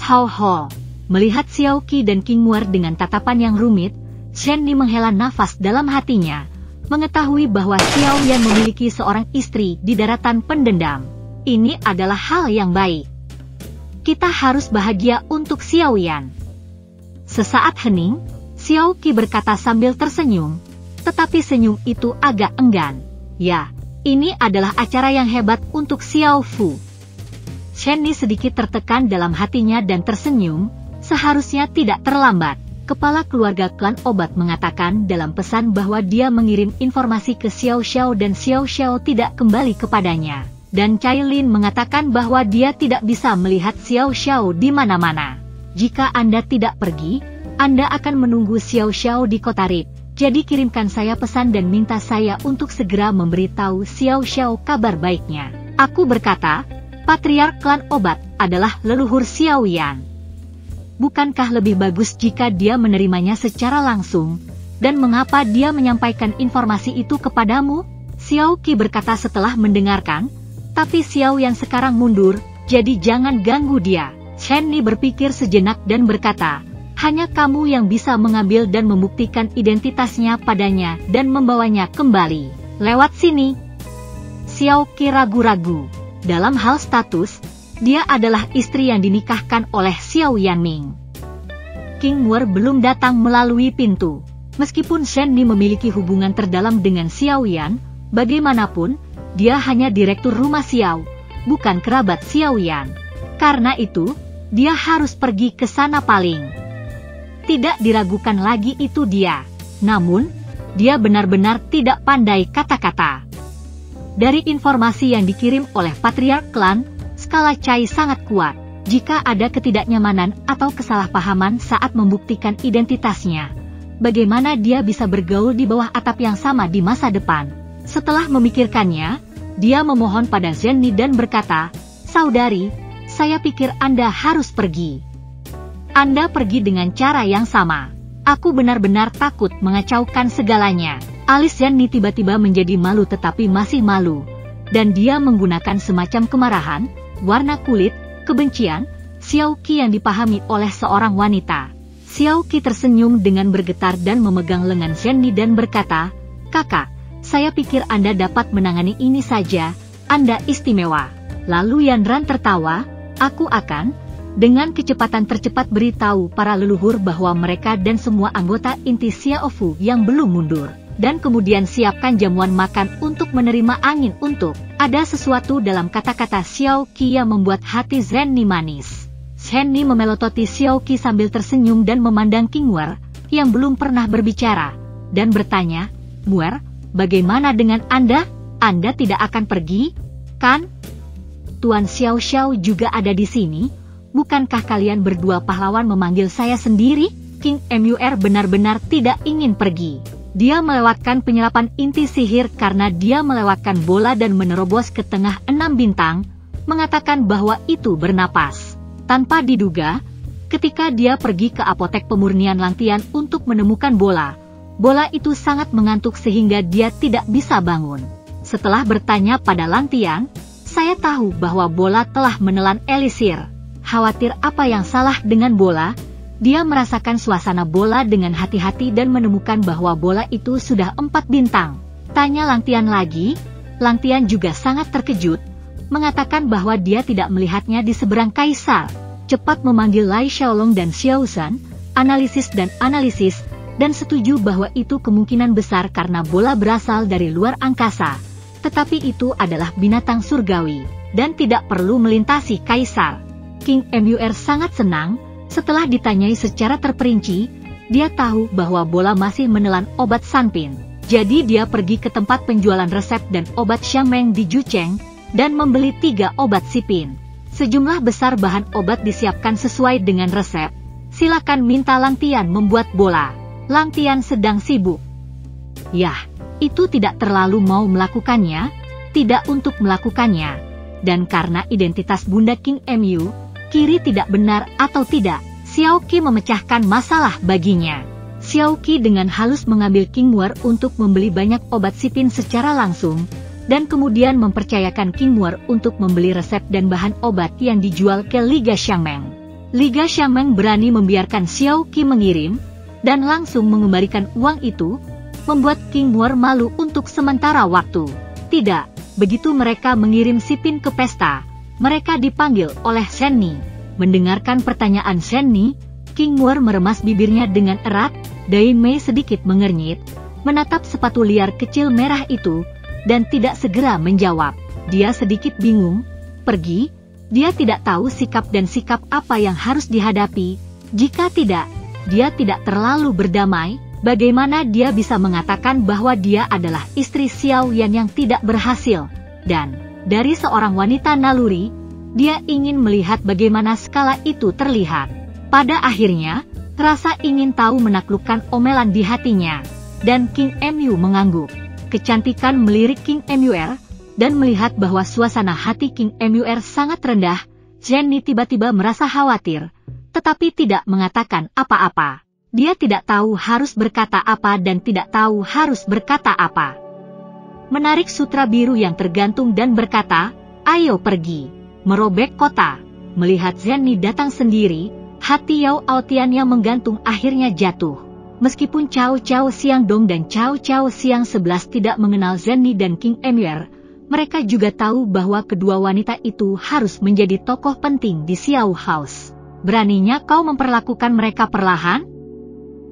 Ho ho. Melihat Xiao Qi dan King Muer dengan tatapan yang rumit, Shen Ni menghela nafas dalam hatinya, mengetahui bahwa Xiao Yan memiliki seorang istri di daratan pendendam. Ini adalah hal yang baik. Kita harus bahagia untuk Xiao Yan. Sesaat hening, Xiao Qi berkata sambil tersenyum, tetapi senyum itu agak enggan. Ya, ini adalah acara yang hebat untuk Xiao Fu. Shen Ni sedikit tertekan dalam hatinya dan tersenyum, seharusnya tidak terlambat. Kepala keluarga klan obat mengatakan dalam pesan bahwa dia mengirim informasi ke Xiao Xiao dan Xiao Xiao tidak kembali kepadanya. Dan Cai Lin mengatakan bahwa dia tidak bisa melihat Xiao Xiao di mana-mana. Jika Anda tidak pergi, Anda akan menunggu Xiao Xiao di kota Rip. Jadi kirimkan saya pesan dan minta saya untuk segera memberitahu Xiao Xiao kabar baiknya. Aku berkata, Patriark klan obat adalah leluhur Xiao Yan. Bukankah lebih bagus jika dia menerimanya secara langsung? Dan mengapa dia menyampaikan informasi itu kepadamu? Xiao Qi berkata setelah mendengarkan, tapi Xiao Yan sekarang mundur, jadi jangan ganggu dia. Shen Ni berpikir sejenak dan berkata, hanya kamu yang bisa mengambil dan membuktikan identitasnya padanya dan membawanya kembali. Lewat sini. Xiao Qi ragu-ragu. Dalam hal status, dia adalah istri yang dinikahkan oleh Xiao Yanming. King Muer belum datang melalui pintu. Meskipun Shen Ni memiliki hubungan terdalam dengan Xiao Yan, bagaimanapun, dia hanya direktur rumah Xiao, bukan kerabat Xiao Yan. Karena itu, dia harus pergi ke sana paling. Tidak diragukan lagi itu dia. Namun, dia benar-benar tidak pandai kata-kata. Dari informasi yang dikirim oleh Patriark Klan, skala Cai sangat kuat. Jika ada ketidaknyamanan atau kesalahpahaman saat membuktikan identitasnya, bagaimana dia bisa bergaul di bawah atap yang sama di masa depan? Setelah memikirkannya, dia memohon pada Zhen Ni dan berkata, saudari, saya pikir Anda harus pergi. Anda pergi dengan cara yang sama. Aku benar-benar takut mengacaukan segalanya. Alis Zhen Ni tiba-tiba menjadi malu tetapi masih malu. Dan dia menggunakan semacam kemarahan, warna kulit, kebencian, Xiao Qi yang dipahami oleh seorang wanita. Xiao Qi tersenyum dengan bergetar dan memegang lengan Zhen Ni dan berkata, kakak, saya pikir Anda dapat menangani ini saja, Anda istimewa. Lalu Yan Ran tertawa, aku akan, dengan kecepatan tercepat beritahu para leluhur bahwa mereka dan semua anggota inti Xiao Fu yang belum mundur. Dan kemudian siapkan jamuan makan untuk menerima angin untuk. Ada sesuatu dalam kata-kata Xiao Qi yang membuat hati Zhen Ni manis. Zhen Ni memelototi Xiao Qi sambil tersenyum dan memandang King Muer, yang belum pernah berbicara, dan bertanya, Muer, bagaimana dengan Anda? Anda tidak akan pergi, kan? Tuan Xiao Xiao juga ada di sini. Bukankah kalian berdua pahlawan memanggil saya sendiri? King Muer benar-benar tidak ingin pergi. Dia melewatkan penyerapan inti sihir karena dia melewatkan bola dan menerobos ke tengah 6 bintang, mengatakan bahwa itu bernapas. Tanpa diduga, ketika dia pergi ke apotek pemurnian Langtian untuk menemukan bola, bola itu sangat mengantuk sehingga dia tidak bisa bangun. Setelah bertanya pada Langtian, saya tahu bahwa bola telah menelan elisir. Khawatir apa yang salah dengan bola, dia merasakan suasana bola dengan hati-hati dan menemukan bahwa bola itu sudah 4 bintang. Tanya Langtian lagi, Langtian juga sangat terkejut, mengatakan bahwa dia tidak melihatnya di seberang kaisar. Cepat memanggil Lai Xiaolong dan Xiao Zhan, analisis, dan setuju bahwa itu kemungkinan besar karena bola berasal dari luar angkasa. Tetapi itu adalah binatang surgawi, dan tidak perlu melintasi kaisar. King Muer sangat senang. Setelah ditanyai secara terperinci, dia tahu bahwa bola masih menelan obat Sanpin. Jadi dia pergi ke tempat penjualan resep dan obat Xiangmeng di Jucheng, dan membeli 3 obat Sipin. Sejumlah besar bahan obat disiapkan sesuai dengan resep. Silakan minta Langtian membuat bola. Langtian sedang sibuk. Yah, itu tidak terlalu mau melakukannya, tidak untuk melakukannya. Dan karena identitas Bunda King Mu, kiri tidak benar atau tidak, Xiao Qi memecahkan masalah baginya. Xiao Qi dengan halus mengambil King Muer untuk membeli banyak obat Sipin secara langsung, dan kemudian mempercayakan King Muer untuk membeli resep dan bahan obat yang dijual ke Liga Xiangmeng. Liga Xiangmeng berani membiarkan Xiao Qi mengirim, dan langsung mengembalikan uang itu, membuat King Muer malu untuk sementara waktu. Tidak, begitu mereka mengirim Sipin ke pesta, mereka dipanggil oleh Shen Ni. Mendengarkan pertanyaan Shen Ni, King Muer meremas bibirnya dengan erat, Dai Mei sedikit mengernyit, menatap sepatu liar kecil merah itu, dan tidak segera menjawab. Dia sedikit bingung, pergi, dia tidak tahu sikap dan sikap apa yang harus dihadapi. Jika tidak, dia tidak terlalu berdamai. Bagaimana dia bisa mengatakan bahwa dia adalah istri Xiao Yan yang tidak berhasil? Dan dari seorang wanita naluri, dia ingin melihat bagaimana skala itu terlihat. Pada akhirnya, rasa ingin tahu menaklukkan omelan di hatinya, dan King Mu mengangguk. Kecantikan melirik King Muer, dan melihat bahwa suasana hati King Muer sangat rendah, Shen Ni tiba-tiba merasa khawatir, tetapi tidak mengatakan apa-apa. Dia tidak tahu harus berkata apa dan tidak tahu harus berkata apa. Menarik sutra biru yang tergantung dan berkata, "Ayo pergi, merobek kota." Melihat Shen Ni datang sendiri, hati Yao Aotian yang menggantung akhirnya jatuh. Meskipun Cao Cao Xiang Dong dan Cao Cao Xiang 11 tidak mengenal Shen Ni dan King Muer, mereka juga tahu bahwa kedua wanita itu harus menjadi tokoh penting di Xiao House. Beraninya kau memperlakukan mereka perlahan?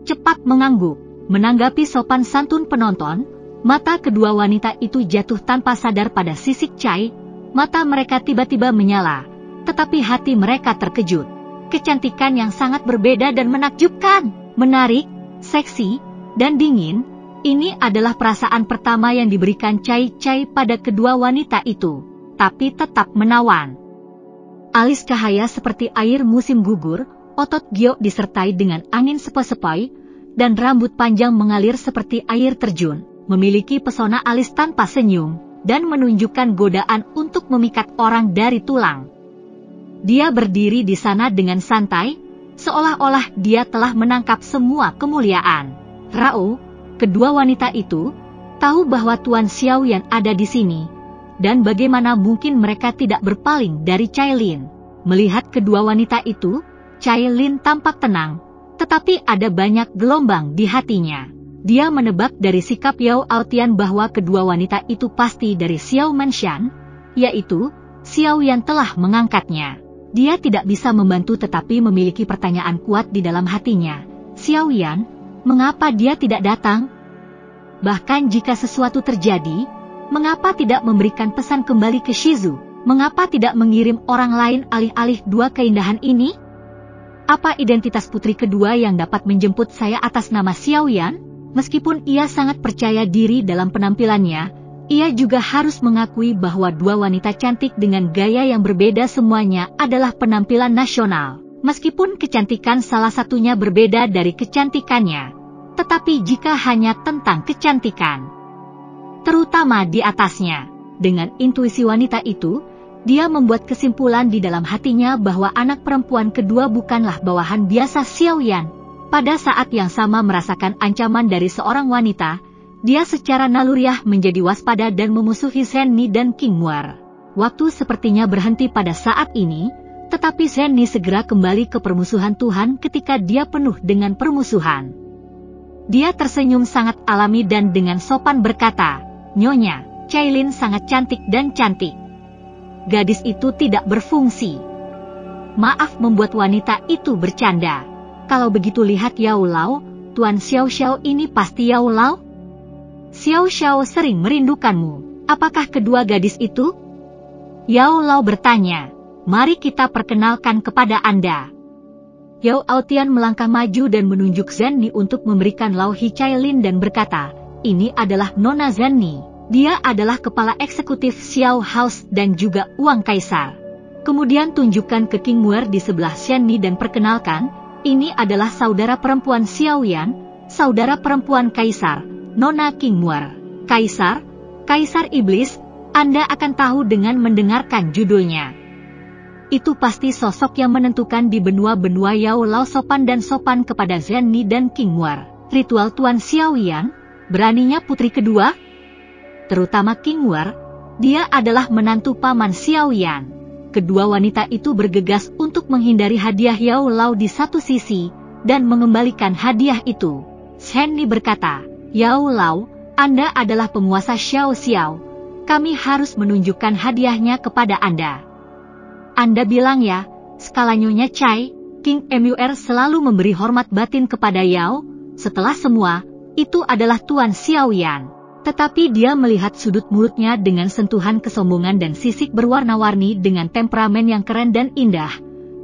Cepat mengangguk. Menanggapi sopan santun penonton, mata kedua wanita itu jatuh tanpa sadar pada sisik Cai. Mata mereka tiba-tiba menyala, tetapi hati mereka terkejut. Kecantikan yang sangat berbeda dan menakjubkan, menarik, seksi, dan dingin. Ini adalah perasaan pertama yang diberikan Cai pada kedua wanita itu, tapi tetap menawan. Alis cahaya seperti air musim gugur, otot giok disertai dengan angin sepoi-sepoi, dan rambut panjang mengalir seperti air terjun, memiliki pesona alis tanpa senyum, dan menunjukkan godaan untuk memikat orang dari tulang. Dia berdiri di sana dengan santai, seolah-olah dia telah menangkap semua kemuliaan. Rao, kedua wanita itu, tahu bahwa Tuan Xiao Yan ada di sini, dan bagaimana mungkin mereka tidak berpaling dari Cailin. Melihat kedua wanita itu, Cailin tampak tenang, tetapi ada banyak gelombang di hatinya. Dia menebak dari sikap Yao Aotian bahwa kedua wanita itu pasti dari Xiao Manshan, yaitu, Xiao Yan telah mengangkatnya. Dia tidak bisa membantu tetapi memiliki pertanyaan kuat di dalam hatinya. Xiao Yan, mengapa dia tidak datang? Bahkan jika sesuatu terjadi, mengapa tidak memberikan pesan kembali ke Shizu? Mengapa tidak mengirim orang lain alih-alih dua keindahan ini? Apa identitas putri kedua yang dapat menjemput saya atas nama Xiao Yan? Meskipun ia sangat percaya diri dalam penampilannya, ia juga harus mengakui bahwa dua wanita cantik dengan gaya yang berbeda semuanya adalah penampilan nasional. Meskipun kecantikan salah satunya berbeda dari kecantikannya, tetapi jika hanya tentang kecantikan, terutama di atasnya, dengan intuisi wanita itu, dia membuat kesimpulan di dalam hatinya bahwa anak perempuan kedua bukanlah bawahan biasa Xiao Yan. Pada saat yang sama merasakan ancaman dari seorang wanita, dia secara naluriah menjadi waspada dan memusuhi Shen Ni dan King Muer. Waktu sepertinya berhenti pada saat ini, tetapi Shen Ni segera kembali ke permusuhan Tuhan ketika dia penuh dengan permusuhan. Dia tersenyum sangat alami dan dengan sopan berkata, "Nyonya, Cailin sangat cantik dan cantik." Gadis itu tidak berfungsi. Maaf membuat wanita itu bercanda. Kalau begitu lihat Yao Lao, Tuan Xiao Xiao ini pasti Yao Lao? Xiao Xiao sering merindukanmu. Apakah kedua gadis itu? Yao Lao bertanya. Mari kita perkenalkan kepada Anda. Yao Aotian melangkah maju dan menunjuk Zhen Ni untuk memberikan Lao Hi Cailin dan berkata, "Ini adalah Nona Zhen Ni. Dia adalah kepala eksekutif Xiao House dan juga Uang Kaisar." Kemudian tunjukkan ke King Muer di sebelah Shen Ni dan perkenalkan, "Ini adalah saudara perempuan Xiao Yan, saudara perempuan Kaisar, Nona King Muer." Kaisar, Kaisar Iblis, Anda akan tahu dengan mendengarkan judulnya. Itu pasti sosok yang menentukan di benua-benua Yao Lao sopan dan sopan kepada Zhen Ni dan King Muer. Ritual Tuan Xiao Yan, beraninya putri kedua? Terutama King Muer, dia adalah menantu paman Xiao Yan. Kedua wanita itu bergegas untuk menghindari hadiah Yao Lao di satu sisi, dan mengembalikan hadiah itu. Shen Ni berkata, "Yao Lao, Anda adalah penguasa Xiao Xiao. Kami harus menunjukkan hadiahnya kepada Anda." "Anda bilang ya," skala Nyonya Chai, King Mur selalu memberi hormat batin kepada Yao. Setelah semua, itu adalah Tuan Xiaoyan. Tetapi dia melihat sudut mulutnya dengan sentuhan kesombongan dan sisik berwarna-warni dengan temperamen yang keren dan indah.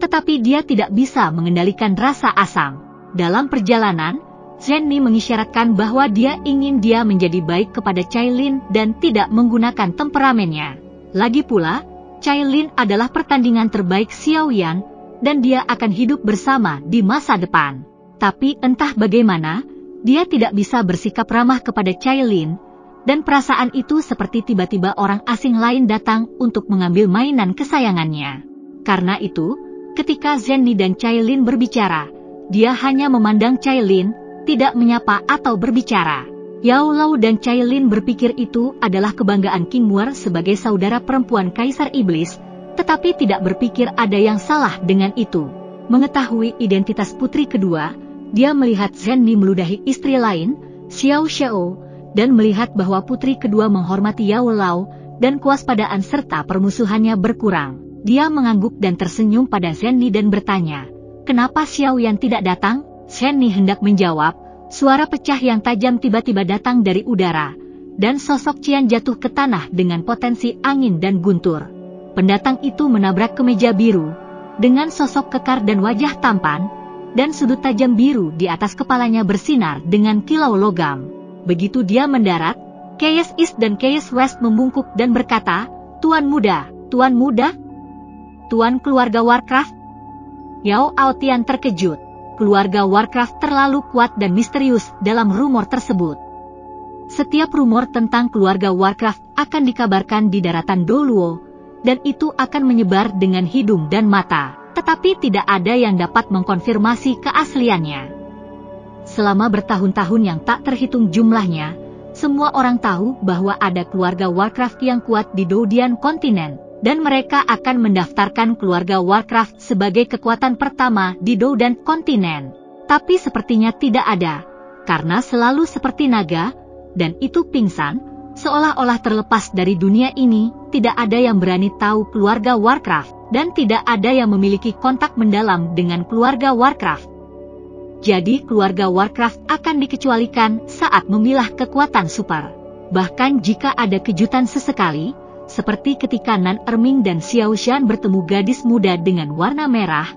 Tetapi dia tidak bisa mengendalikan rasa asam. Dalam perjalanan, Shen Ni mengisyaratkan bahwa dia ingin dia menjadi baik kepada Cailin dan tidak menggunakan temperamennya. Lagi pula, Cailin adalah pertandingan terbaik Xiaoyan, dan dia akan hidup bersama di masa depan. Tapi entah bagaimana, dia tidak bisa bersikap ramah kepada Cailin, dan perasaan itu seperti tiba-tiba orang asing lain datang untuk mengambil mainan kesayangannya. Karena itu, ketika Shen Ni dan Cailin berbicara, dia hanya memandang Cailin, tidak menyapa atau berbicara. Yao Lao dan Cailin berpikir itu adalah kebanggaan King Muer sebagai saudara perempuan Kaisar Iblis, tetapi tidak berpikir ada yang salah dengan itu. Mengetahui identitas putri kedua, dia melihat Shen Ni meludahi istri lain, Xiao Xiao, dan melihat bahwa putri kedua menghormati Yao Lao, dan kewaspadaan serta permusuhannya berkurang. Dia mengangguk dan tersenyum pada Shen Ni dan bertanya, "Kenapa Xiaoyan tidak datang?" Shen Ni hendak menjawab, suara pecah yang tajam tiba-tiba datang dari udara, dan sosok Qian jatuh ke tanah dengan potensi angin dan guntur. Pendatang itu menabrak kemeja biru, dengan sosok kekar dan wajah tampan, dan sudut tajam biru di atas kepalanya bersinar dengan kilau logam. Begitu dia mendarat, Chaos East dan Chaos West membungkuk dan berkata, "Tuan muda, Tuan muda? Tuan keluarga Warcraft?" Yao Aotian terkejut. Keluarga Warcraft terlalu kuat dan misterius dalam rumor tersebut. Setiap rumor tentang keluarga Warcraft akan dikabarkan di daratan Doluo, dan itu akan menyebar dengan hidung dan mata, tetapi tidak ada yang dapat mengkonfirmasi keasliannya. Selama bertahun-tahun yang tak terhitung jumlahnya, semua orang tahu bahwa ada keluarga Warcraft yang kuat di Doudian kontinen, dan mereka akan mendaftarkan keluarga Warcraft sebagai kekuatan pertama di Doudan kontinen. Tapi sepertinya tidak ada, karena selalu seperti naga, dan itu pingsan, seolah-olah terlepas dari dunia ini. Tidak ada yang berani tahu keluarga Warcraft, dan tidak ada yang memiliki kontak mendalam dengan keluarga Warcraft. Jadi keluarga Warcraft akan dikecualikan saat memilah kekuatan super. Bahkan jika ada kejutan sesekali, seperti ketika Nan Erming dan Xiao Shan bertemu gadis muda dengan warna merah,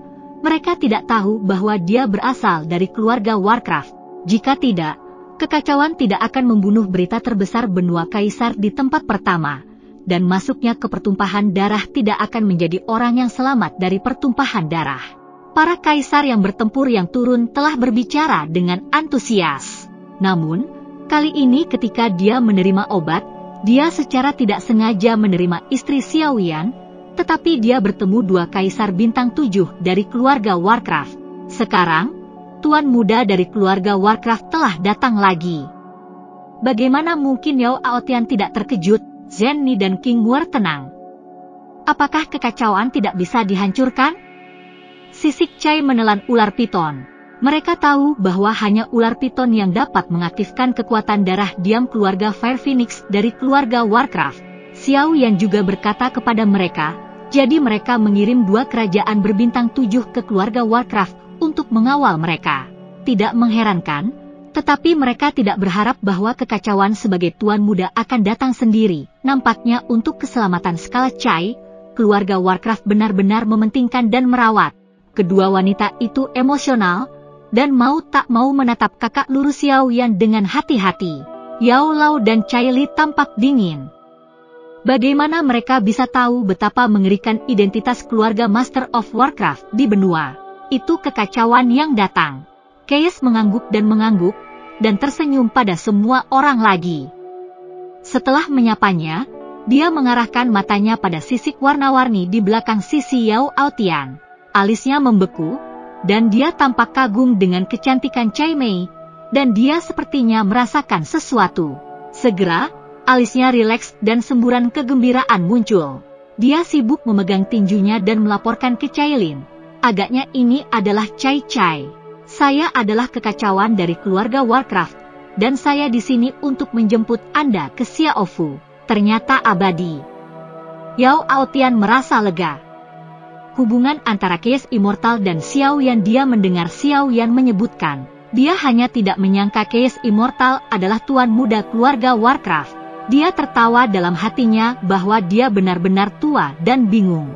mereka tidak tahu bahwa dia berasal dari keluarga Warcraft. Jika tidak, kekacauan tidak akan membunuh berita terbesar benua Kaisar di tempat pertama, dan masuknya ke pertumpahan darah tidak akan menjadi orang yang selamat dari pertumpahan darah. Para kaisar yang bertempur yang turun telah berbicara dengan antusias. Namun, kali ini ketika dia menerima obat, dia secara tidak sengaja menerima istri Xiaoyan, tetapi dia bertemu dua kaisar bintang 7 dari keluarga Warcraft. Sekarang, tuan muda dari keluarga Warcraft telah datang lagi. Bagaimana mungkin Yao Aotian tidak terkejut? Shen Ni dan King Muer tenang. Apakah kekacauan tidak bisa dihancurkan? Sisik Chai menelan ular piton. Mereka tahu bahwa hanya ular piton yang dapat mengaktifkan kekuatan darah diam keluarga Fire Phoenix dari keluarga Warcraft. Xiao Yan juga berkata kepada mereka, jadi mereka mengirim 2 kerajaan berbintang 7 ke keluarga Warcraft untuk mengawal mereka. Tidak mengherankan, tetapi mereka tidak berharap bahwa kekacauan sebagai tuan muda akan datang sendiri. Nampaknya untuk keselamatan skala Chai, keluarga Warcraft benar-benar mementingkan dan merawat. Kedua wanita itu emosional, dan mau tak mau menatap kakak lurus Xiaoyan dengan hati-hati. Yao Lao dan Caili tampak dingin. Bagaimana mereka bisa tahu betapa mengerikan identitas keluarga Master of Warcraft di benua? Itu kekacauan yang datang. Chaos mengangguk, dan tersenyum pada semua orang lagi. Setelah menyapanya, dia mengarahkan matanya pada sisik warna-warni di belakang sisi Yao Aotian. Alisnya membeku, dan dia tampak kagum dengan kecantikan Chai Mei, dan dia sepertinya merasakan sesuatu. Segera, alisnya rileks dan semburan kegembiraan muncul. Dia sibuk memegang tinjunya dan melaporkan ke Cailin. Agaknya ini adalah Cai Cai. Saya adalah kekacauan dari keluarga Warcraft, dan saya di sini untuk menjemput Anda ke Xiaofu. Ternyata abadi. Yao Aotian merasa lega. Hubungan antara Chaos Immortal dan Xiao Yan. Dia mendengar Xiao Yan menyebutkan, dia hanya tidak menyangka Chaos Immortal adalah tuan muda keluarga Warcraft. Dia tertawa dalam hatinya bahwa dia benar-benar tua dan bingung.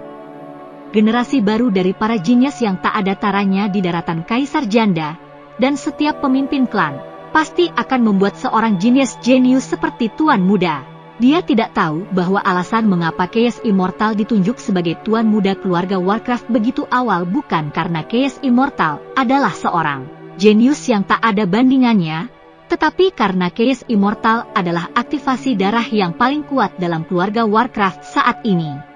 Generasi baru dari para jenius yang tak ada taranya di daratan Kaisar Janda, dan setiap pemimpin klan, pasti akan membuat seorang jenius seperti tuan muda. Dia tidak tahu bahwa alasan mengapa Chaos Immortal ditunjuk sebagai tuan muda keluarga Warcraft begitu awal bukan karena Chaos Immortal adalah seorang jenius yang tak ada bandingannya, tetapi karena Chaos Immortal adalah aktivasi darah yang paling kuat dalam keluarga Warcraft saat ini.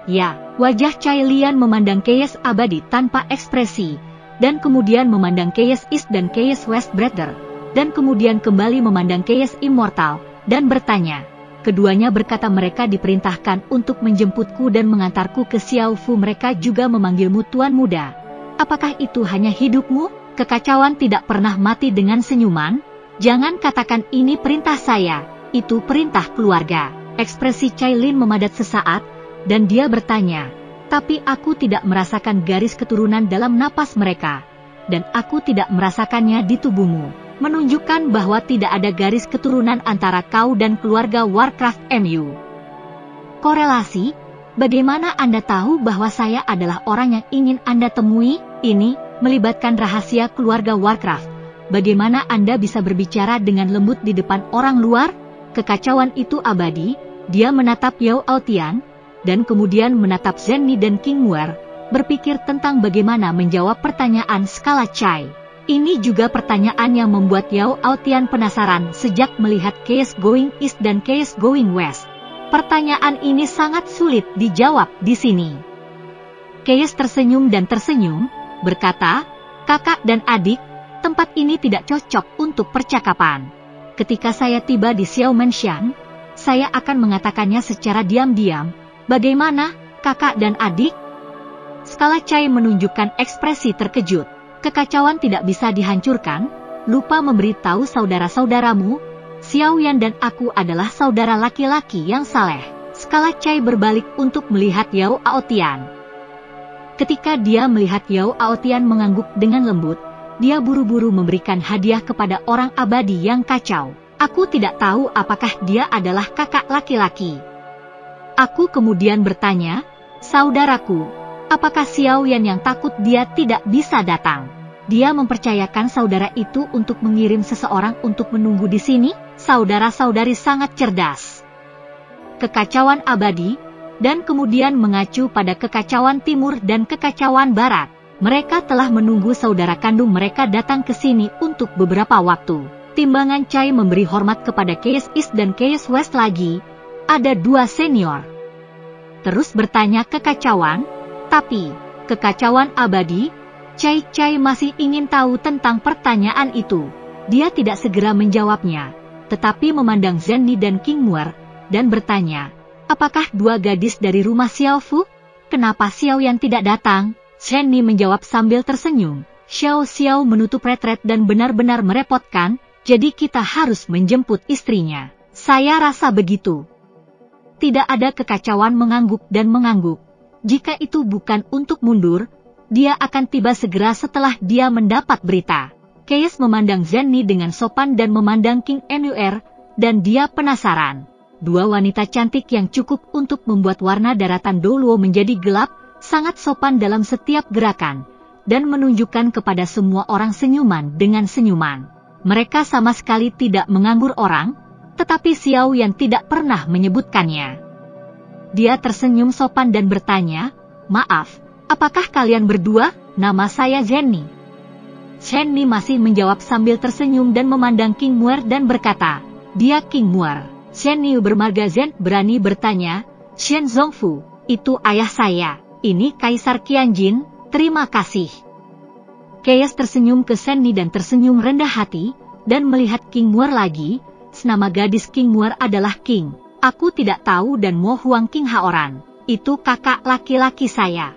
Ya, wajah Cailian memandang Chaos Abadi tanpa ekspresi, dan kemudian memandang Chaos East dan Chaos West Brother, dan kemudian kembali memandang Chaos Immortal, dan bertanya. Keduanya berkata mereka diperintahkan untuk menjemputku dan mengantarku ke Xiaofu. Mereka juga memanggilmu Tuan Muda. Apakah itu hanya hidupmu? Kekacauan tidak pernah mati dengan senyuman. Jangan katakan ini perintah saya, itu perintah keluarga. Ekspresi Cailin memadat sesaat, dan dia bertanya, tapi aku tidak merasakan garis keturunan dalam napas mereka, dan aku tidak merasakannya di tubuhmu. Menunjukkan bahwa tidak ada garis keturunan antara kau dan keluarga Warcraft MU. Korelasi? Bagaimana Anda tahu bahwa saya adalah orang yang ingin Anda temui? Ini melibatkan rahasia keluarga Warcraft. Bagaimana Anda bisa berbicara dengan lembut di depan orang luar? Kekacauan itu abadi. Dia menatap Yao Aotian, dan kemudian menatap Zenni dan King Muer, berpikir tentang bagaimana menjawab pertanyaan skala Cai. Ini juga pertanyaan yang membuat Yao Aotian penasaran sejak melihat Chaos Going East dan Chaos Going West. Pertanyaan ini sangat sulit dijawab di sini. Chaos tersenyum dan tersenyum, berkata, kakak dan adik, tempat ini tidak cocok untuk percakapan. Ketika saya tiba di Xiao Mansion, saya akan mengatakannya secara diam-diam. Bagaimana, kakak dan adik? Skala Cai menunjukkan ekspresi terkejut. Kekacauan tidak bisa dihancurkan, lupa memberitahu saudara-saudaramu, Xiao Yan dan aku adalah saudara laki-laki yang saleh. Skala Cai berbalik untuk melihat Yao Aotian. Ketika dia melihat Yao Aotian mengangguk dengan lembut, dia buru-buru memberikan hadiah kepada orang abadi yang kacau. Aku tidak tahu apakah dia adalah kakak laki-laki. Aku kemudian bertanya, saudaraku, apakah Xiao Yan yang takut dia tidak bisa datang? Dia mempercayakan saudara itu untuk mengirim seseorang untuk menunggu di sini. Saudara-saudari sangat cerdas. Kekacauan abadi, dan kemudian mengacu pada kekacauan timur dan kekacauan barat. Mereka telah menunggu saudara kandung mereka datang ke sini untuk beberapa waktu. Timbangan Cai memberi hormat kepada Chaos East dan Chaos West lagi. Ada 2 senior. Terus bertanya kekacauan. Tapi, kekacauan abadi, Cai masih ingin tahu tentang pertanyaan itu. Dia tidak segera menjawabnya, tetapi memandang Zenni dan King Muer, dan bertanya, apakah 2 gadis dari rumah Xiaofu? Kenapa Xiao Yan tidak datang? Zenni menjawab sambil tersenyum, Xiao menutup retret dan benar-benar merepotkan, jadi kita harus menjemput istrinya. Saya rasa begitu. Tidak ada kekacauan mengangguk dan mengangguk. Jika itu bukan untuk mundur, dia akan tiba segera setelah dia mendapat berita. Chaos memandang Zenni dengan sopan dan memandang King Nur, dan dia penasaran. 2 wanita cantik yang cukup untuk membuat warna daratan Doluo menjadi gelap, sangat sopan dalam setiap gerakan, dan menunjukkan kepada semua orang senyuman dengan senyuman. Mereka sama sekali tidak menganggur orang, tetapi Xiao Yan tidak pernah menyebutkannya. Dia tersenyum sopan dan bertanya, maaf, apakah kalian berdua? Nama saya Zenni. Zenni masih menjawab sambil tersenyum dan memandang King Muer dan berkata, dia King Muer. Zenni bermarga Zen berani bertanya, Shen Zongfu, itu ayah saya. Ini Kaisar Qianjin, terima kasih. Chaos tersenyum ke Zenni dan tersenyum rendah hati, dan melihat King Muer lagi. Nama gadis King Muer adalah King. Aku tidak tahu dan Mo Huang King Haoran. Itu kakak laki-laki saya.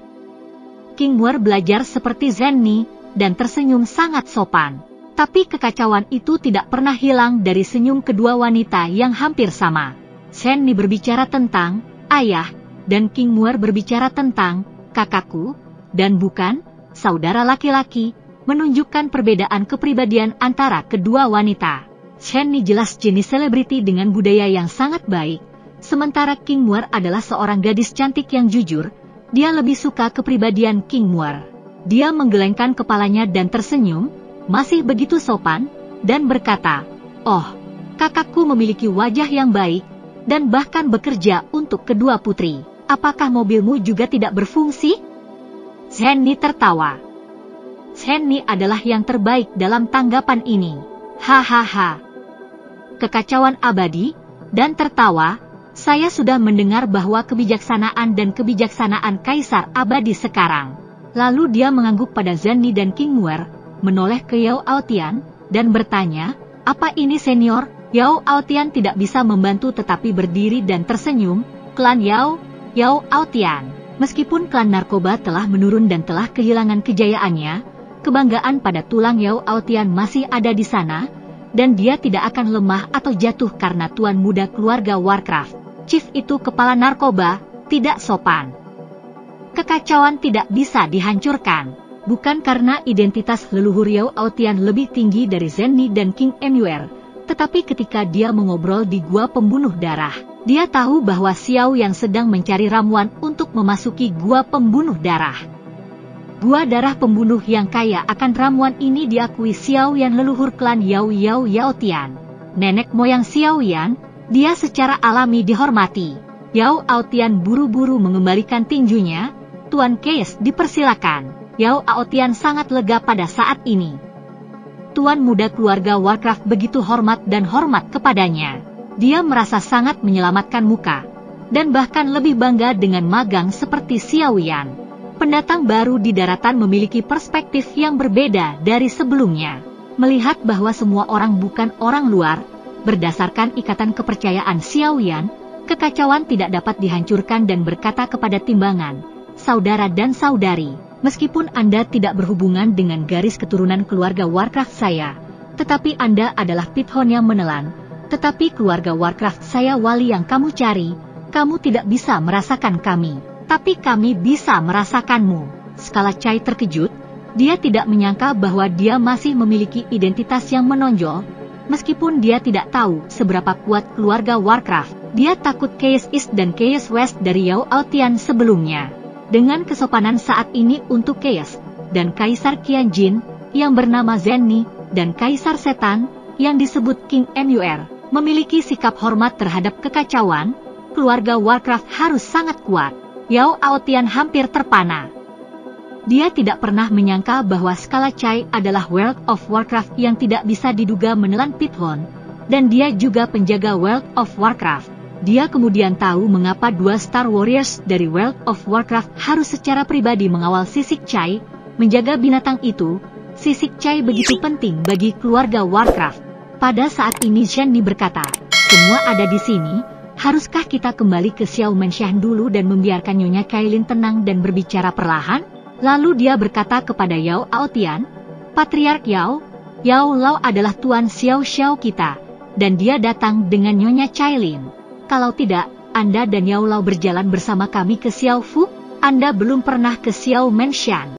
King Muer belajar seperti Zenni dan tersenyum sangat sopan. Tapi kekacauan itu tidak pernah hilang dari senyum kedua wanita yang hampir sama. Zenni berbicara tentang ayah, dan King Muer berbicara tentang kakakku, dan bukan saudara laki-laki, menunjukkan perbedaan kepribadian antara kedua wanita. Zenni jelas jenis selebriti dengan budaya yang sangat baik, sementara King Muer adalah seorang gadis cantik yang jujur. Dia lebih suka kepribadian King Muer. Dia menggelengkan kepalanya dan tersenyum, masih begitu sopan, dan berkata, "Oh, kakakku memiliki wajah yang baik, dan bahkan bekerja untuk kedua putri. Apakah mobilmu juga tidak berfungsi?" Zenni tertawa. Zenni adalah yang terbaik dalam tanggapan ini. Hahaha. Kekacauan abadi, dan tertawa. Saya sudah mendengar bahwa kebijaksanaan dan kebijaksanaan Kaisar abadi sekarang. Lalu dia mengangguk pada Zenni dan King Muer, menoleh ke Yao Aotian, dan bertanya, "Apa ini senior?" Yao Aotian tidak bisa membantu tetapi berdiri dan tersenyum. Klan Yao Aotian. Meskipun klan narkoba telah menurun dan telah kehilangan kejayaannya, kebanggaan pada tulang Yao Aotian masih ada di sana, dan dia tidak akan lemah atau jatuh karena tuan muda keluarga Warcraft. Chief itu kepala narkoba, tidak sopan. Kekacauan tidak bisa dihancurkan, bukan karena identitas leluhur Yao Aotian lebih tinggi dari Zenni dan King Muer, tetapi ketika dia mengobrol di gua pembunuh darah, dia tahu bahwa Xiao yang sedang mencari ramuan untuk memasuki gua pembunuh darah. Gua darah pembunuh yang kaya akan ramuan ini diakui Xiao Yan leluhur klan Yao Aotian. Nenek moyang Xiao Yan, dia secara alami dihormati. Yao Aotian buru-buru mengembalikan tinjunya. "Tuan Kees, dipersilakan." Yao Aotian sangat lega pada saat ini. Tuan muda keluarga Warcraft begitu hormat kepadanya. Dia merasa sangat menyelamatkan muka, dan bahkan lebih bangga dengan magang seperti Xiao Yan. Pendatang baru di daratan memiliki perspektif yang berbeda dari sebelumnya. Melihat bahwa semua orang bukan orang luar, berdasarkan ikatan kepercayaan Xiao Yan, kekacauan tidak dapat dihancurkan dan berkata kepada timbangan, "Saudara dan saudari, meskipun Anda tidak berhubungan dengan garis keturunan keluarga Warcraft saya, tetapi Anda adalah Pithon yang menelan. Tetapi keluarga Warcraft saya wali yang kamu cari, kamu tidak bisa merasakan kami, tapi kami bisa merasakanmu." Skala Chai terkejut, dia tidak menyangka bahwa dia masih memiliki identitas yang menonjol, meskipun dia tidak tahu seberapa kuat keluarga Warcraft. Dia takut Chaos East dan Chaos West dari Yao Aotian sebelumnya. Dengan kesopanan saat ini untuk Chaos, dan Kaisar Qianjin, yang bernama Zenni, dan Kaisar Setan, yang disebut King Muer, memiliki sikap hormat terhadap kekacauan, keluarga Warcraft harus sangat kuat. Yao Aotian hampir terpana. Dia tidak pernah menyangka bahwa Skala Chai adalah World of Warcraft yang tidak bisa diduga menelan Pithon, dan dia juga penjaga World of Warcraft. Dia kemudian tahu mengapa 2 Star Warriors dari World of Warcraft harus secara pribadi mengawal Sisik Chai, menjaga binatang itu. Sisik Chai begitu penting bagi keluarga Warcraft. Pada saat ini Zenni berkata, "Semua ada di sini, haruskah kita kembali ke Xiao Menshan dulu dan membiarkan Nyonya Kailin tenang dan berbicara perlahan?" Lalu dia berkata kepada Yao Aotian, "Patriark Yao Lao adalah Tuan Xiao kita, dan dia datang dengan Nyonya Kailin. Kalau tidak, Anda dan Yao Lao berjalan bersama kami ke Xiao Fu? Anda belum pernah ke Xiao Menshan."